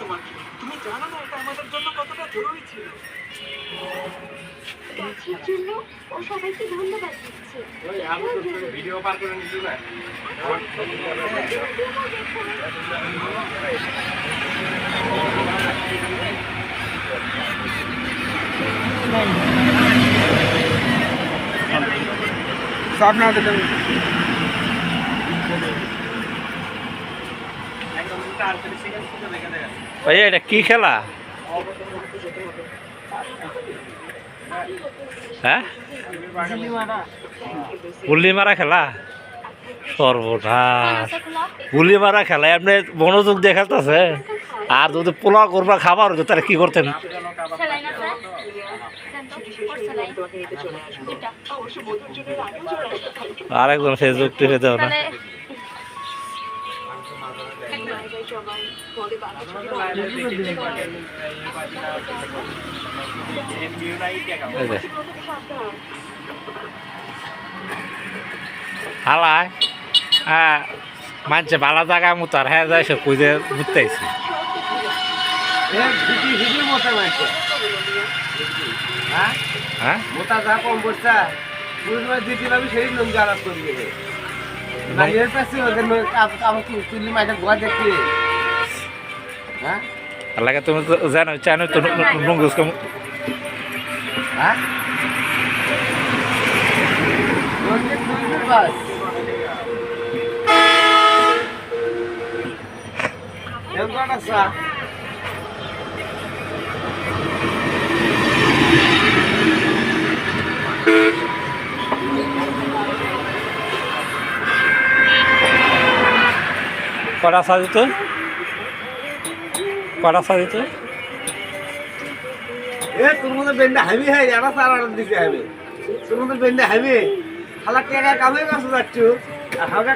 তোমাকে। তুমি জানো না এটা আমাদের জন্য কতটা জরুরি ছিল। গাছের জন্য ও সবাইকে ধন্যবাদ দিচ্ছে। ওই আমি তো ভিডিও পার করে নিছি না। সব না দিতে ভাইয়া এটা কি খেলা? হ্যাঁ, গুলি মারা খেলা। সর্বনাশ, গুলি মারা খেলা এমনি মনোযোগ দেখাতেছে। আর যদি পোলাও করবা খাবার হতো তাহলে কি করতেন? আরেকজন ফেসবুক টিপে দেও না। হালায় হ্যাঁ, মানছে ভালো জায়গা মুতার হ্যাঁ যাই সে কুইজে ঘুরতে আইছে। হ্যাঁ মোটা যা কম বর্ষা পুরো দিতে পারবি সেই লোক গালাস করে গেলে নাইয়ের পাশে ওদের আমাকে তুলি মাইটা গোয়া দেখি। হ্যাঁ লাগে তুমি তো জানো চানো তো নুঙ্গুস কম। হ্যাঁ বাস এমন আছে কটা সাজিত কটা সাজিত এ তোর মধ্যে বেন্ডা হাবি হয় এটা সারা দিতে হবে তোর মধ্যে বেন্ডা হাবি খালা টাকা কামাই কাছে যাচ্ছ আর হাওয়া